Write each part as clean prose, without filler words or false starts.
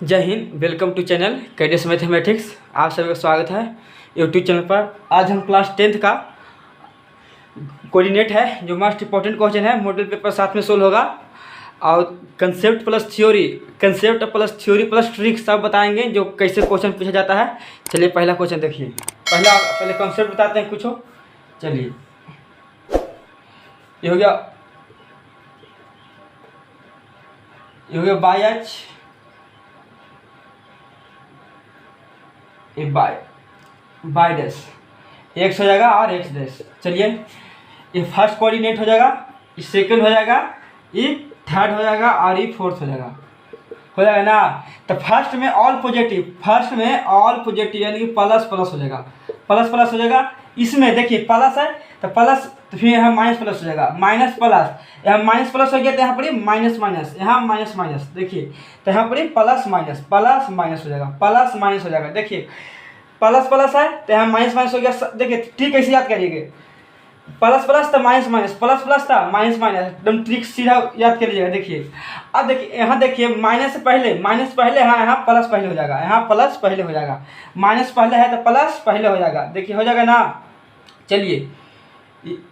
जय हिंद। Welcome to channel cadets mathematics. आप सभी का स्वागत है यूट्यूब चैनल पर। आज हम क्लास 10th का कोऑर्डिनेट है जो मोस्ट इंपॉर्टेंट क्वेश्चन है, मॉडल पेपर साथ में सोल्व होगा और concept plus theory plus trick सब बताएंगे जो कैसे क्वेश्चन पूछा जाता है। चलिए पहला क्वेश्चन देखिए। पहले कंसेप्ट बताते हैं कुछ। चलिए ये हो गया by H by dash x हो जाएगा और एक्स डैश। चलिए ये फर्स्ट कोऑर्डिनेट हो जाएगा, ये सेकंड हो जाएगा, ये थर्ड हो जाएगा और ये फोर्थ हो जाएगा ना। तो फर्स्ट में ऑल पॉजिटिव यानी कि प्लस प्लस हो जाएगा, प्लस प्लस हो जाएगा। इसमें देखिए प्लस है तो प्लस, तो फिर यहाँ माइनस प्लस हो जाएगा, माइनस प्लस, यहाँ माइनस प्लस हो गया तो यहाँ पर माइनस माइनस, यहाँ माइनस माइनस। देखिए तो यहाँ पर प्लस माइनस हो जाएगा, प्लस माइनस हो जाएगा। देखिए प्लस प्लस है तो यहाँ माइनस माइनस हो गया। देखिए ठीक कैसे याद करिएगा, प्लस प्लस था माइनस माइनस, प्लस प्लस था माइनस माइनस, एकदम ट्रिक सीधा याद कर लीजिएगा। देखिए अब देखिए यहाँ देखिए माइनस पहले, हाँ यहाँ प्लस पहले हो जाएगा, यहाँ प्लस पहले हो जाएगा, माइनस पहले है तो प्लस पहले हो जाएगा। देखिए हो जाएगा ना। चलिए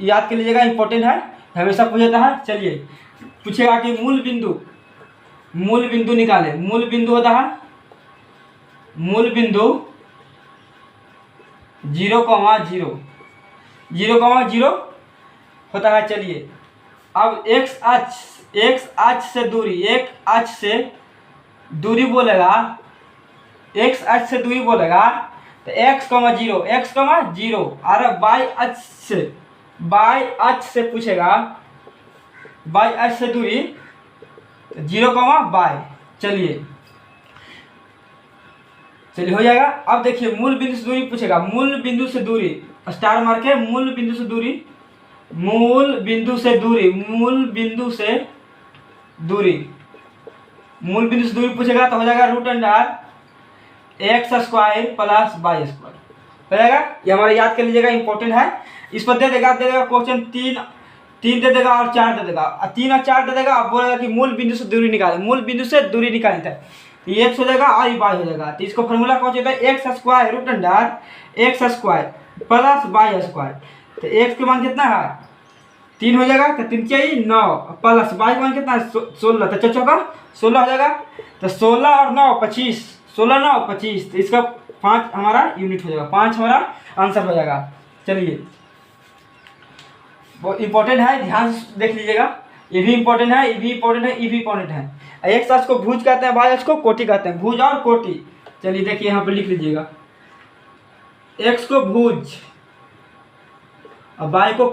याद कर लीजिएगा, इंपॉर्टेंट है, हमेशा पूछता है। चलिए पूछेगा कि मूल बिंदु निकाले। मूल बिंदु होता है 0,0 होता है। चलिए अब एक्स अक्ष से दूरी बोलेगा, एक्स अक्ष से दूरी बोलेगा तो x, 0 और बाई अक्ष से पूछेगा, बाई अक्ष से दूरी 0, बाई। चलिए हो जाएगा। अब देखिए मूल बिंदु से दूरी पूछेगा, मूल बिंदु से दूरी स्टार मार के, मूल बिंदु से दूरी पूछेगा तो हो जाएगा √x² प्लस y² हो जाएगा। ये हमारा याद कर लीजिएगा, इंपॉर्टेंट है। इस पर दे देगा क्वेश्चन 3 दे देगा और 4 दे देगा, 3 और 4 दे देगा। अब बोलेगा कि मूल बिंदु से दूरी निकाले, मूल बिंदु से दूरी निकालते हैं, ये x हो जाएगा और ये y हो जाएगा। तो इसको फॉर्मूला कौन होता है, x² प्लस y²। तो x के मान कितना है 3 हो जाएगा, तो 3 चाहिए 9 प्लस y के मान कितना है 16, तो 4 चौका 16 हो जाएगा। तो 16 और 9 25, 16 9 25, तो इसका 5 हमारा यूनिट हो जाएगा, 5 हमारा आंसर हो जाएगा। चलिए वो इम्पोर्टेंट है, ध्यान से देख लीजिएगा। ये भी इम्पोर्टेंट है, ये भी इम्पोर्टेंट है। एक्स अक्ष को भुज कहते हैं, वाई अक्ष को कोटि कहते हैं, भुज और कोटि। चलिए देखिए यहाँ पे लिख लीजिएगा, एक्स को भुज और वाई को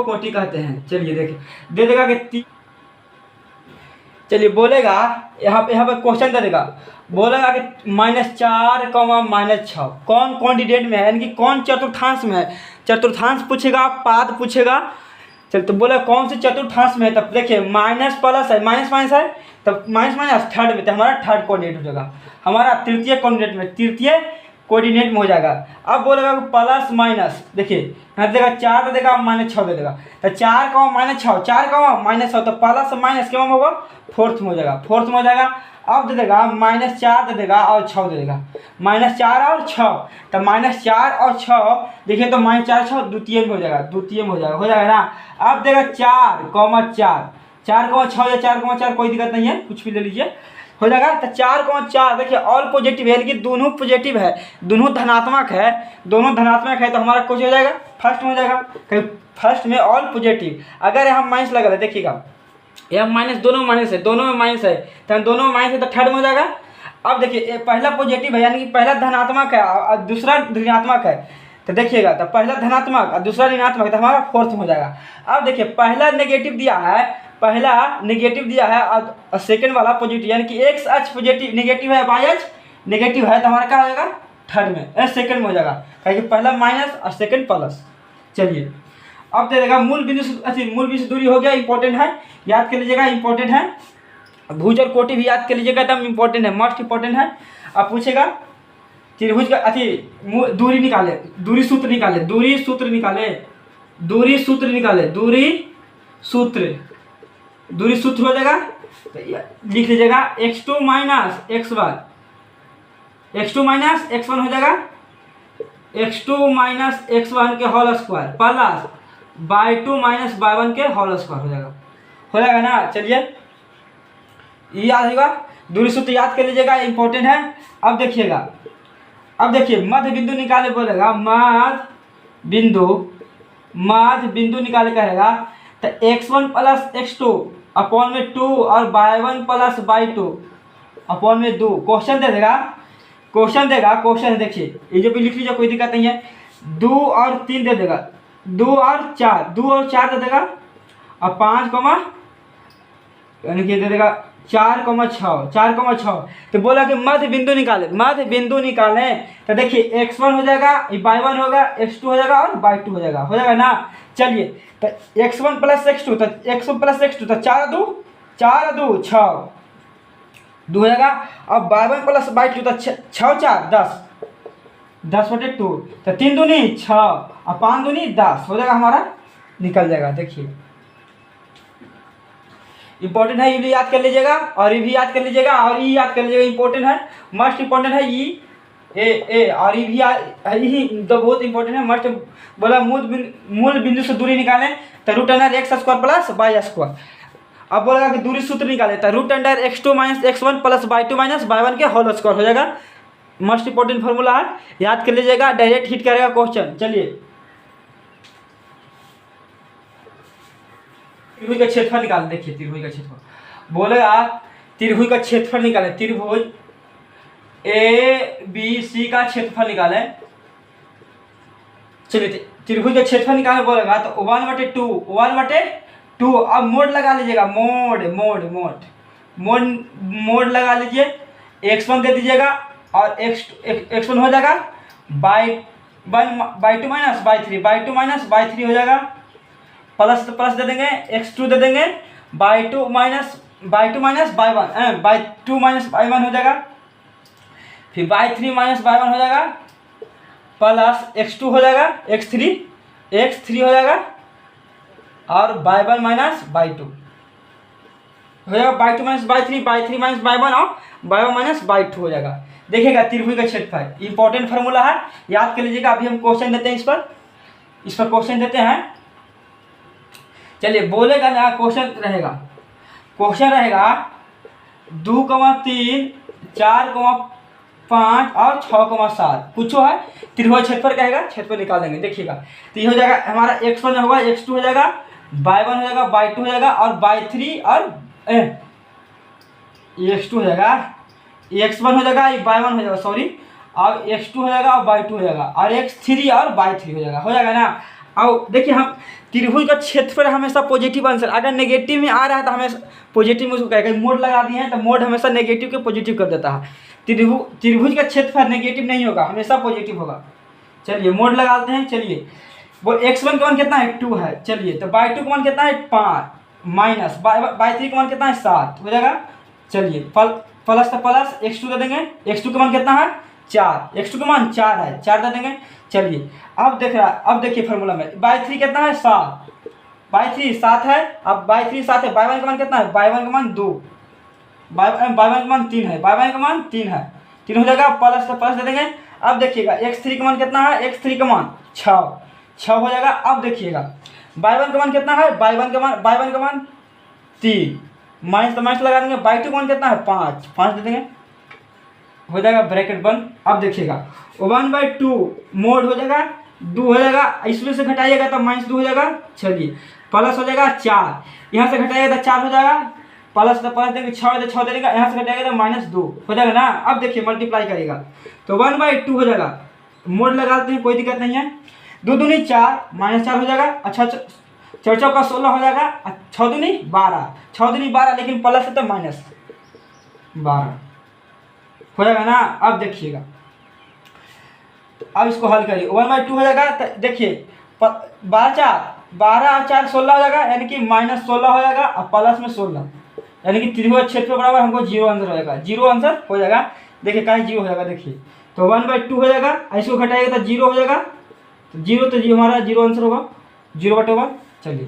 कोटि कहते हैं। चलिए देखिए दे देगा कि चलिए बोलेगा यहाँ पे क्वेश्चन दे देगा, बोलेगा कि -4, -6 कौन कैंडिडेट में है, यानी कि कौन चतुर्थांश में है। चतुर्थांश पूछेगा, पाद पूछेगा। चल तो बोला कौन से चतुर्थांश में है। तब देखिए माइनस प्लस है, माइनस माइनस है, तब माइनस माइनस थर्ड में, तो हमारा थर्ड कोऑर्डिनेट हो जाएगा, हमारा तृतीय कोऑर्डिनेट में हो जाएगा। अब बोलेगा प्लस माइनस, देखिए यहाँ देगा 4 दे देगा, -6 दे देगा, तो 4, -6, 4, -6, तो प्लस माइनस क्या होगा फोर्थ में हो जाएगा, अब दे देगा -4 दे देगा और 6 दे देगा, -4 और 6, तो -4 और 6 देखिए तो -4 6 द्वितीय में हो जाएगा ना। अब देगा 4, 4, 4, कोई दिक्कत नहीं है, कुछ भी ले लीजिए हो जाएगा। तो 4, देखिए ऑल पॉजिटिव है, लेकिन दोनों पॉजिटिव है, दोनों धनात्मक है, तो हमारा कुछ हो जाएगा फर्स्ट में हो जाएगा, कहीं फर्स्ट में ऑल पॉजिटिव। अगर यहाँ माइनस लगा है, देखिएगा यह माइनस, दोनों में माइनस है, तो दोनों में माइनस है, तो थर्ड में हो जाएगा। अब देखिए पहला पॉजिटिव है, यानी कि पहला धनात्मक है और दूसरा ऋणात्मक है, तो देखिएगा तो पहला धनात्मक और दूसरा ऋणात्मक, तो हमारा फोर्थ में हो जाएगा। अब देखिए पहला नेगेटिव दिया है और सेकंड वाला पॉजिटिव, यानी कि एक्स अक्ष पॉजिटिव नेगेटिव है, वाई अक्ष नेगेटिव है, तो हमारा क्या हो जाएगा थर्ड में, सेकंड में हो जाएगा, क्योंकि पहला माइनस और सेकंड प्लस। चलिए अब दे देगा मूल बिंदु से दूरी हो गया, इंपॉर्टेंट है, याद कर लीजिएगा, इंपॉर्टेंट है। भुज और कोटि भी याद कर लीजिएगा, एकदम इंपॉर्टेंट है, मोस्ट इंपॉर्टेंट है। अब पूछेगा त्रिभुज का दूरी निकाले, दूरी सूत्र निकाले, दूरी सूत्र हो जाएगा तो लिख लीजिएगा x2 minus x1, x2 minus x1 हो जाएगा x2 माइनस x1 के whole square plus y2 minus y1 के होल स्क्वायर हो जाएगा ना। चलिए ये याद होगा, दूरी सूत्र याद कर लीजिएगा, इंपॉर्टेंट है। अब देखिएगा, अब देखिए मध्य बिंदु निकाले बोलेगा, मध्य बिंदु निकाले कहेगा तो x1 प्लस x2 अपॉन में 2 और y1 प्लस y2 अपॉन में 2। क्वेश्चन देगा, क्वेश्चन देखिए ये जो भी लिख लीजिए, कोई दिक्कत नहीं है। 2 और 3 दे देगा, 2 और 4 दे देगा और 5 यानी कि दे देगा 4,6। तो बोला कि मध्य बिंदु निकालें तो देखिए x1 हो जाएगा, y1 होगा, x2 हो जाएगा और y2 हो जाएगा ना। चलिए तो x1 प्लस x2 तो 4 2 6 2 हो जाएगा। अब y1 प्लस y2 तो 6 4 10/2 तो 3 दूनी 6 और 5 दूनी 10 हो जाएगा, हमारा निकल जाएगा। देखिए इंपॉर्टेंट है, ये भी याद कर लीजिएगा और ये भी याद कर लीजिएगा और ये याद कर लीजिएगा, इंपॉर्टेंट है, मस्ट इंपॉर्टेंट है ये और ये भी यही तो बहुत इंपॉर्टेंट है, मस्ट। बोला मूल बिंदु से दूरी निकालें तो √x² प्लस y²। अब बोलेगा कि दूरी सूत्र निकाले तो √x2 minus x1 plus y2 minus y1 के होल स्क्वायर हो जाएगा। मस्ट इंपॉर्टेंट फॉर्मूला है, याद कर लीजिएगा, डायरेक्ट हिट करेगा क्वेश्चन। चलिए त्रिभुज का क्षेत्रफल निकाल, देखिए त्रिभुज का क्षेत्रफल बोलेगा, त्रिभुज का क्षेत्रफल निकाले, त्रिभुज ABC का क्षेत्रफल निकाले। चलिए त्रिभुज का क्षेत्रफल निकालने बोलेगा तो 1/2। अब मोड लगा लीजिएगा, मोड लगा लीजिए, x1 दे दीजिएगा और x1 हो जाएगा y2 माइनस y3 हो जाएगा, प्लस तो प्लस दे देंगे, x2 दे देंगे, y2 minus y1 y2 minus y1 हो जाएगा, फिर y3 माइनस y1 हो जाएगा, प्लस x2 हो जाएगा, x3 हो जाएगा और y1 माइनस y2 हो जाएगा, y2 minus y3 minus y1 और y1 माइनस y2 हो जाएगा। देखिएगा त्रिभुज का क्षेत्रफल इंपॉर्टेंट फार्मूला है, याद कर लीजिएगा। अभी हम क्वेश्चन देते हैं, इस पर क्वेश्चन देते हैं। चलिए बोलेगा ना, क्वेश्चन रहेगा 2,3 4,5 और 6,7 पूछो है। त्रिभुज क्षेत्रफल कहेगा, क्षेत्रफल निकाल देंगे। देखिएगा तो ये हो जाएगा हमारा x1 होगा, x2 हो जाएगा, y1 हो जाएगा, y2 हो जाएगा और y3 और x2 हो जाएगा, x1 हो जाएगा, y1 हो जाएगा, सॉरी, और x2 हो जाएगा और y2 हो जाएगा और x3 और y3 हो जाएगा ना। अब देखिए हम त्रिभुज का क्षेत्रफल हमेशा पॉजिटिव आंसर, अगर नेगेटिव में आ रहा है तो हमें पॉजिटिव में उसको कहेगा, मोड लगा दिए हैं तो मोड हमेशा नेगेटिव के पॉजिटिव कर देता है। त्रिभुज का क्षेत्रफल नेगेटिव नहीं होगा, हमेशा पॉजिटिव होगा। चलिए मोड लगाते हैं। चलिए वो x1 का मान कितना है 2 है। चलिए तो y2 का मान कितना है 5 माइनस y3 का मान कितना है 7 हो जाएगा। चलिए प्लस तो प्लस x2 दे देंगे, x2 का मान कितना है 4, x2 का मान 4 है, 4 दे देंगे। चलिए अब देखिए फार्मूला में y3 कितना है 7, y3 7 है, अब y3 7 है, y1 का मान कितना है, y1 का मान 2, y1 का मान 3 है, y1 का मान 3 है, 3 हो जाएगा, प्लस तो प्लस दे देंगे। अब देखिएगा x3 का मान कितना है, x3 का मान 6 हो जाएगा। अब देखिएगा y1 का मान कितना है, y1 का मान 3, माइनस तो माइनस लगा देंगे, y2 का मान कितना है 5 दे देंगे, हो जाएगा ब्रैकेट बंद। अब देखिएगा 1/2 मोड हो जाएगा, 2 हो जाएगा, इसमें से घटाइएगा तो -2 हो जाएगा। चलिए प्लस हो जाएगा 4, यहाँ से घटाइएगा तो 4 हो जाएगा, प्लस तो प्लस देंगे, 6 दे देगा, यहाँ से घटाइएगा तो -2 हो जाएगा ना। अब देखिए मल्टीप्लाई करिएगा तो 1/2 हो जाएगा, मोड लगाते हैं, कोई दिक्कत नहीं है। 2 दूनी 4 -4 हो जाएगा, अच्छा 4 चौका 16 हो जाएगा, 6 दूनी 12 लेकिन प्लस है तो -12 हो जाएगा ना। अब देखिएगा अब इसको हल करिए, 1/2 हो जाएगा तो देखिए 12 और 4 16 हो जाएगा, यानी कि -16 हो जाएगा और प्लस में 16, यानी कि त्रिभुज क्षेत्रफल बराबर हमको 0 आंसर हो जाएगा, 0 आंसर हो जाएगा। देखिए कहीं 0 हो जाएगा, देखिए तो 1/2 हो जाएगा, इसको घटाएगा तो 0 हो जाएगा, तो 0 हमारा 0 आंसर होगा, 0/1। चलिए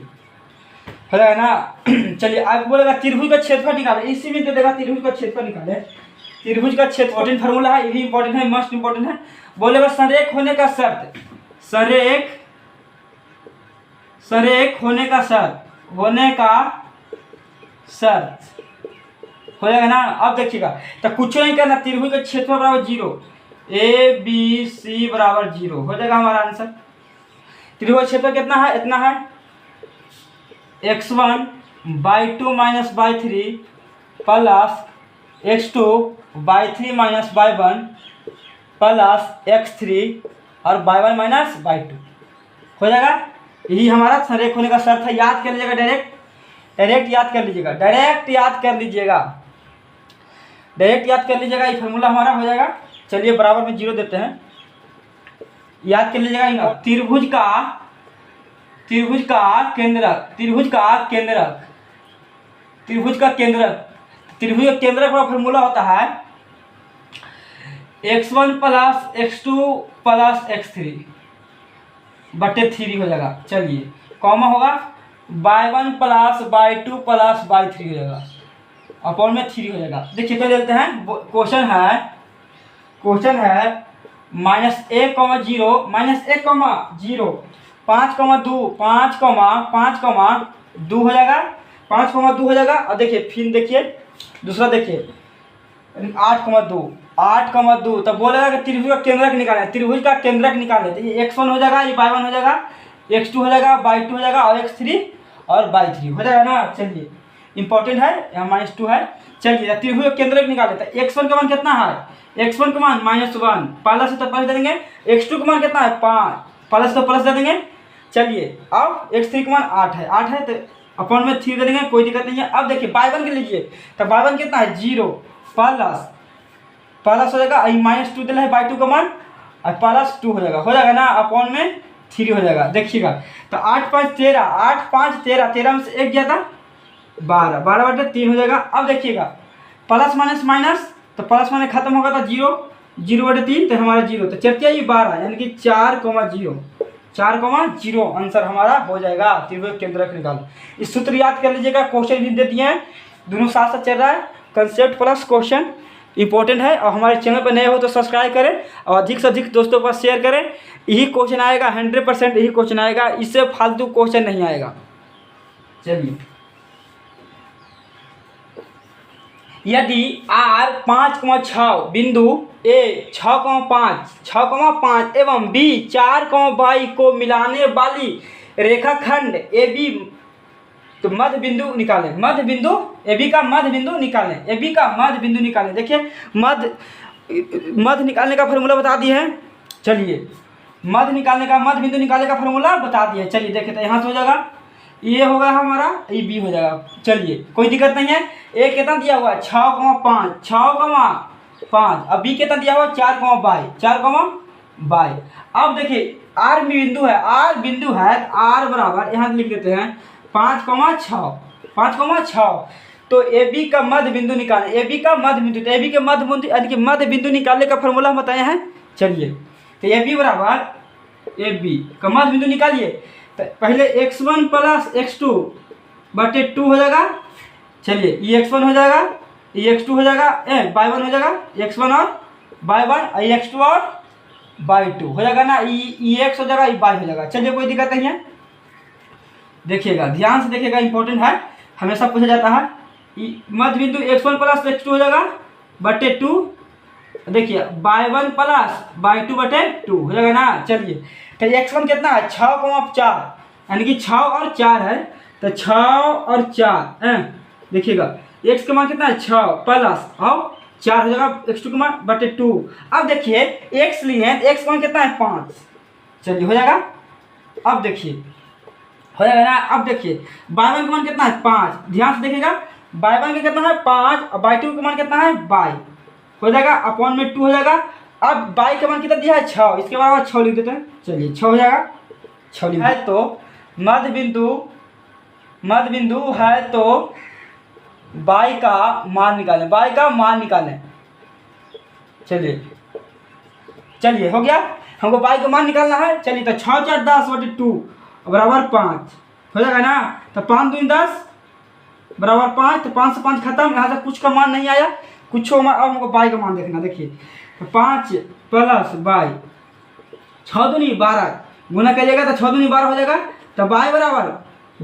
हो जाएगा ना। चलिए आगे बोलेगा त्रिभुज का क्षेत्रफल निकाले, इसी में दे देगा त्रिभुज का क्षेत्रफल निकाले। त्रिभुज का क्षेत्र इंपॉर्टेंट फार्मूला है, ये भी इंपॉर्टेंट है, मस्ट इंपॉर्टेंट है। बोलेगा संरेख होने का शर्त, संरेख होने का शर्त हो जाएगा ना। अब देखिएगा तो कुछ नहीं करना, त्रिभुज का क्षेत्रफल बराबर 0, ABC बराबर 0 हो जाएगा हमारा आंसर। त्रिभुज का क्षेत्रफल कितना है, इतना है x1/2 - y3 plus x2/3 - y1 plus x3 और y1 - y2 हो जाएगा। यही हमारा संरेख होने का शर्त है। याद कर लीजिएगा, डायरेक्ट याद कर लीजिएगा, डायरेक्ट याद कर लीजिएगा, ये फार्मूला हमारा हो जाएगा। चलिए बराबर में 0 देते हैं, याद कर लीजिएगा। त्रिभुज का केंद्रक का फार्मूला होता है x1 + x2 + x3 बटे 3 हो जाएगा। चलिए कॉमा होगा y1 + y2 + y3 हो जाएगा, अपॉन में 3 हो जाएगा। देखिए क्या देते हैं, क्वेश्चन है -1, -1, 0, 5,2 हो जाएगा, 5,2 हो जाएगा। और देखिए फिर देखिए दूसरा देखिए 8,2 तब बोलेगा कि त्रिभुज का केंद्रक निकालें, त्रिभुज का केंद्रक निकालें। तो ये x1 हो जाएगा, ये y1 हो जाएगा, x2 हो जाएगा, y2 हो जाएगा और x3 और y3 हो जाएगा ना। चलिए इंपॉर्टेंट है, यहाँ -2 है। चलिए त्रिभुज का केंद्रक निकालें। तो x1 का मान कितना है, x1 का मान -1, प्लस है तो प्लस दे देंगे। x2 का मान कितना है 5, प्लस तो प्लस दे देंगे। चलिए अब x3 का मान 8 है तो अपॉन में 3 दे देंगे, कोई दिक्कत नहीं है। अब देखिए y1 के लीजिए, तो y1 कितना है 0, प्लस हो जाएगा, -2 दिला है y2 का मान और +2 हो जाएगा ना, अपॉन में 3 हो जाएगा। देखिएगा तो 8 5 13, 13 में से 1 गया था 12, 12 बटे 3 हो जाएगा। अब देखिएगा प्लस माइनस तो प्लस माइनस खत्म होगा तो 0, 0 बटे 3 तो हमारा 0, तो चर्चा ये 12 यानी कि 4,0 आंसर हमारा हो जाएगा। त्रिभुज केंद्रक निकाल, इस सूत्र याद कर लीजिएगा। क्वेश्चन भी दे दिए हैं, दोनों साथ साथ चल रहा है, कंसेप्ट प्लस क्वेश्चन इंपॉर्टेंट है। और हमारे चैनल पर नए हो तो सब्सक्राइब करें और अधिक से अधिक दोस्तों के पास शेयर करें। यही क्वेश्चन आएगा, 100% यही क्वेश्चन आएगा, इससे फालतू क्वेश्चन नहीं आएगा। चलिए यदि R 5,6 बिंदु A 6,5 एवं B 4,22 को मिलाने वाली रेखाखंड AB, तो मध्य बिंदु निकालें, AB का मध्य बिंदु निकालें। देखिए मध्य निकालने का फॉर्मूला बता दिए हैं। चलिए मध्य बिंदु निकालने का फॉर्मूला बता दिए। चलिए देखिए तो यहाँ से हो जाएगा, ये होगा हमारा, ये बी हो जाएगा। चलिए कोई दिक्कत नहीं है। ए कितना दिया हुआ है 6,5, अब बी कितना दिया हुआ है 4,22। अब देखिए आर बिंदु है, आर बराबर यहाँ लिख देते हैं 5,6। तो ए बी का मध्य बिंदु निकालें, ए बी के मध्य बिंदु निकालने का फॉर्मूला हम बताए हैं। चलिए तो ए बी बराबर ए बी का मध्य बिंदु निकालिए। तो पहले x1 + x2 बटे 2 हो जाएगा। चलिए ये x1 हो जाएगा, ये x2 हो जाएगा, y1 हो जाएगा, x1 और y1, x2 और y2 हो जाएगा ना, ये x हो जाएगा, ये y हो जाएगा। चलिए कोई दिक्कत नहीं है। देखिएगा ध्यान से देखिएगा, इंपॉर्टेंट है, हमेशा पूछा जाता है। मध्य बिंदु x1 + x2 हो जाएगा बटे 2, देखिए y1 + y2 बटे 2 हो जाएगा ना। चलिए तो x1 कितना है 6,4 यानी कि 6 और 4 है, तो 6 और 4 देखिएगा x का मान कितना है 6 प्लस और 4 हो जाएगा, x2 का मान बटे 2। अब देखिए x लिए हैं, x का मान कितना है 5। चलिए हो जाएगा। अब देखिए हो जाएगा ना। अब देखिए y1 का मान कितना है 5, ध्यान से देखिएगा, y1 का कितना है 5 और y2 का मान कितना है y हो जाएगा, अपॉन में 2 हो जाएगा। अब y का मान कितना दिया है 6, इसके बाद 6 लिख देते हैं। चलिए 6 हो जाएगा, 6 लिख है। तो मध्य बिंदु है तो y का मान निकालें, चलिए हो गया, हमको y का मान निकालना है। चलिए तो 6 4 10 बटे 2 बराबर 5, हो जाएगा ना। तो 5 दूनी 10 बराबर 5, तो 5 से 5 खत्म, यहाँ से कुछ का मान नहीं आया, कुछ अब हमको बाई का मान देखना। देखिए तो 5 प्लस बाई, 6 दूनी 12 गुना करिएगा तो 6 दूनी 12 हो जाएगा। तो बाई बराबर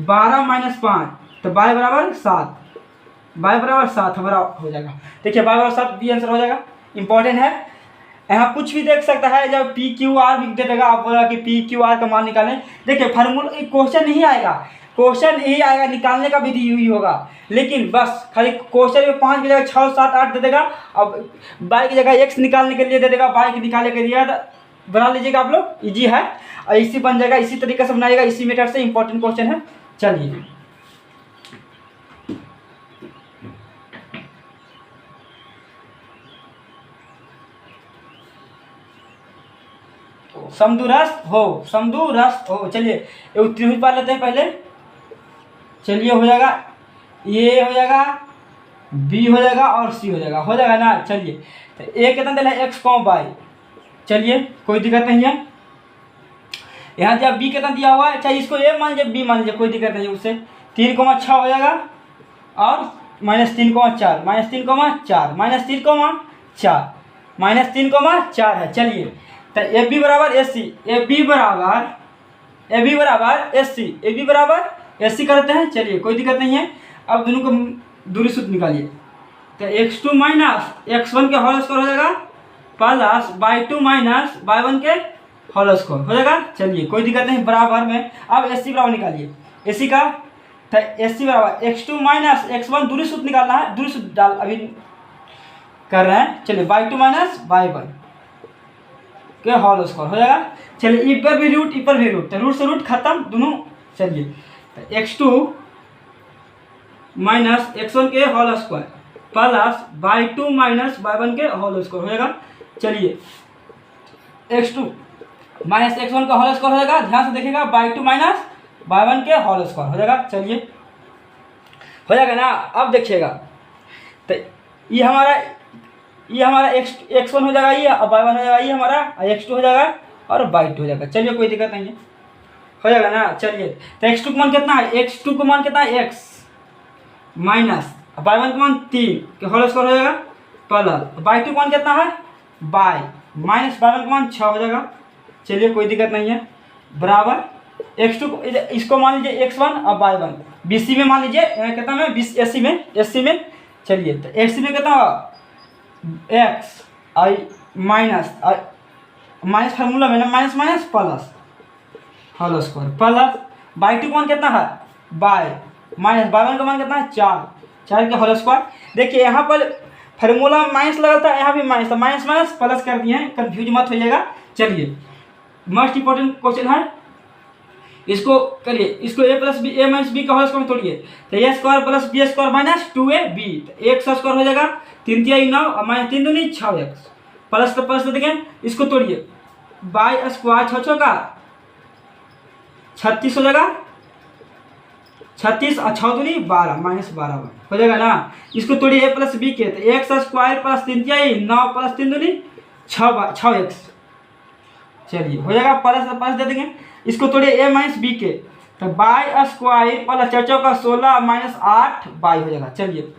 12 माइनस 5, तो बाई बराबर 7, बाई बराबर 7 हमारा हो जाएगा। देखिए बाई बराबर 7 बी आंसर हो जाएगा। इंपॉर्टेंट है, यहाँ कुछ भी देख सकता है, जब पी क्यू आर भी दे देगा, आप बोला कि पी क्यू आर का मान निकालें। देखिए फार्मूला क्वेश्चन नहीं आएगा, क्वेश्चन यही आएगा, निकालने का विधि यही होगा, लेकिन बस खाली क्वेश्चन में 5 की जगह 6 7 8 दे देगा। अब बाई की जगह एक्स निकालने के लिए दे देगा, बाई की निकालने के लिए बना लीजिएगा आप लोग, इजी है और इसी बन जाएगा, इसी तरीके से बनाइएगा, इसी मेथड से। इंपॉर्टेंट क्वेश्चन है। चलिए समदूरस्थ हो। चलिए एक त्रिभुज पा लेते हैं पहले। चलिए हो जाएगा, ये हो जाएगा, बी हो जाएगा और सी हो जाएगा ना। चलिए तो ए कितना दिया है, एक्स कॉम बाई। चलिए कोई दिक्कत नहीं है, यहाँ जब बी कितना दिया हुआ है, चाहे इसको ए मान लीजिए बी मान लीजिए, कोई दिक्कत नहीं है उससे। 3,6 हो जाएगा और -3,4 -3,4 -3,4 है। चलिए तो ए बी बराबर एस सी, ए बी बराबर एस सी करते हैं। चलिए कोई दिक्कत नहीं है। अब दोनों को दूरी सूत्र निकालिए। तो x2 माइनस x1 के होल स्क्वायर हो जाएगा प्लस y2 माइनस y1 के होल स्क्वायर हो जाएगा। चलिए कोई दिक्कत नहीं, बराबर में। अब एस सी बराबर निकालिए, एस सी का। तो एस सी बराबर x2 माइनस x1 दूरी सूत्र निकालना है, दूरी सूत्र डाल अभी कर रहे हैं। चलिए y2 माइनस y1 के होल स्क्वायर हो जाएगा। चलिए ई पर भी रूट, तो रूट से रूट खत्म दोनों। चलिए तो x2 माइनस x1 के whole square plus y2 minus y1 के होल स्क्वायर हो जाएगा। चलिए x2 माइनस x1 का होल स्क्वायर हो जाएगा, ध्यान से देखिएगा, y2 माइनस y1 के होल स्क्वायर हो जाएगा। चलिए हो जाएगा ना। अब देखिएगा तो ये हमारा x1 हो जाएगा, ये अब y1 हो जाएगा, ये हमारा x2 हो जाएगा और y2 हो जाएगा। चलिए कोई दिक्कत नहीं है, हो जाएगा ना। चलिए तो x2 का मान कितना है, x2 का मान कितना है, x माइनस y1 का मान 3 के होल स्क्वायर हो जाएगा प्लस y2 का मान कितना है, y माइनस y1 का मान 6 हो जाएगा। चलिए कोई दिक्कत नहीं है, बराबर x2 इसको मान लीजिए x1 और y1, BC में मान लीजिए कितना में, SC में। चलिए तो SC में कितना होगा, x आई माइनस फार्मूला में ना, minus plus whole square plus y2 का मान कितना है, y माइनस y1 का मान कितना है, 4 के होल स्क्वायर। देखिए यहाँ पर फार्मूला में माइनस लगा था, यहाँ भी माइनस था, माइनस प्लस कर दिए हैं, कंफ्यूज मत होइएगा। चलिए मोस्ट इंपॉर्टेंट क्वेश्चन है, इसको करिए, इसको a माइनस बी का होल स्क्वायर तोड़िए। तो a square plus B square minus 2ab, तो x स्क्वायर हो जाएगा 3 × 9 और माइनस 3 दूनी 6x प्लस तो प्लस देखें, इसको तोड़िए, बाई स्क्वायर 6 का 36 हो जाएगा, 36 और 6 दूनी 12 माइनस 12 हो जाएगा ना। इसको तोड़िए a प्लस बी के, तो x स्क्वायर प्लस 3 × 9 प्लस 3 दूनी 6x। चलिए हो जाएगा, प्लस दे देंगे। इसको तोड़िए a माइनस बी के, तो बाई स्क्वायर प्लस 4 का 16 माइनस 8 बाई हो जाएगा। चलिए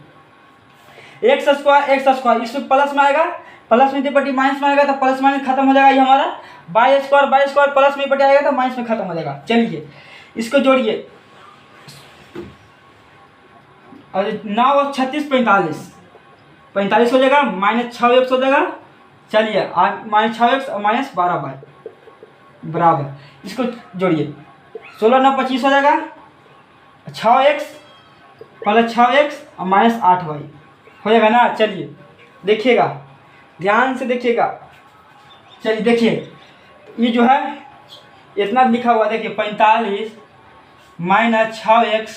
एक्स स्क्वायर इसमें प्लस में आएगा, प्लस में पट्टी माइनस में आएगा, तो प्लस माइनस खत्म हो जाएगा। ये हमारा बाई स्क्वायर प्लस में पट्टी आएगा तो माइनस में खत्म हो जाएगा। चलिए इसको जोड़िए, और 9 और 36 45 हो जाएगा, माइनस 6x हो जाएगा। चलिए माइनस 6x और माइनस 12 बाई बराबर, इसको जोड़िए, 16 9 25 हो जाएगा, 6x प्लस 6x और माइनस 8 बाई हो जाएगा ना। चलिए देखिएगा, ध्यान से देखिएगा। चलिए देखिए ये जो है इतना लिखा हुआ, देखिए 45 माइनस 6x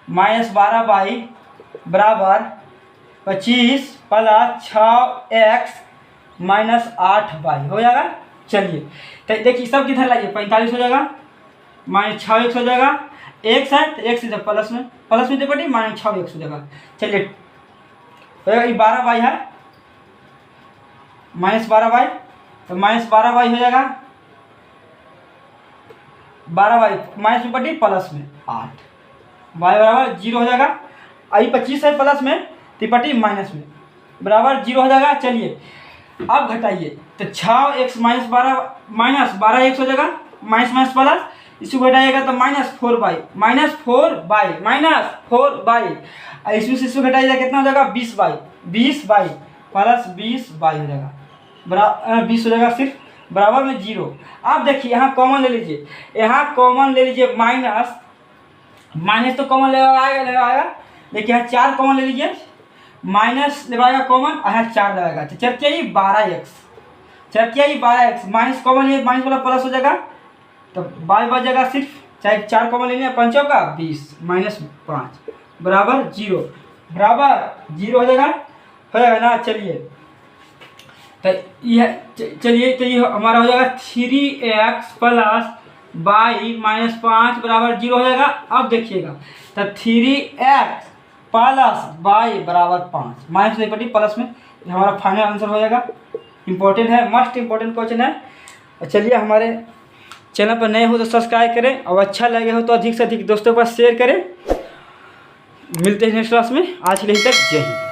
माइनस 12 बाई बराबर 25 प्लस 6x माइनस 8 बाई हो जाएगा। चलिए तो देखिए सब किधर लाइए, 45 हो जाएगा, माइनस 6x हो जाएगा, x है तो x इधर प्लस में दे पड़ी, माइनस 6x हो जाएगा। चलिए हो जाएगा, ये 12 बाई है, माइनस 12 बाई, तो माइनस 12 बाई हो जाएगा 12y माइनस में पटी प्लस में 8, y बराबर 0 हो जाएगा। आई 25 है प्लस में तिपटी माइनस में बराबर 0 हो जाएगा। चलिए अब घटाइए तो 6x माइनस 12x हो जाएगा, माइनस माइनस प्लस, इसको घटाइएगा तो -4y इसमें से इसको घटाइएगा कितना हो जाएगा 20y प्लस 20y हो जाएगा, बराबर 20 हो जाएगा सिर्फ, बराबर में 0। अब देखिए यहाँ कॉमन ले लीजिए, माइनस तो कॉमन लगाएगा। देखिए यहाँ 4 कॉमन ले लीजिए, माइनस लगाएगा कॉमन, यहाँ 4 लगाएगा तो चरचियाई 12x, माइनस कॉमन लिए माइनस वाला प्लस हो जाएगा तो y बच जाएगा सिर्फ, चाहे 4 कॉमन लेंगे 5 का 20 -5 बराबर 0 हो जाएगा ना। चलिए तो ये हमारा हो जाएगा 3x प्लस y माइनस 5 बराबर 0 हो जाएगा। अब देखिएगा तो 3x प्लस y बराबर 5 माइनस नहीं पड़ी प्लस में, हमारा फाइनल आंसर हो जाएगा। इंपॉर्टेंट है, मस्ट इंपॉर्टेंट क्वेश्चन है। चलिए हमारे चैनल पर नए हो तो सब्सक्राइब करें और अच्छा लगे हो तो अधिक से अधिक दोस्तों के पास शेयर करें। मिलते हैं नेक्स्ट क्लास में, आज के लिए तक जय हिंद।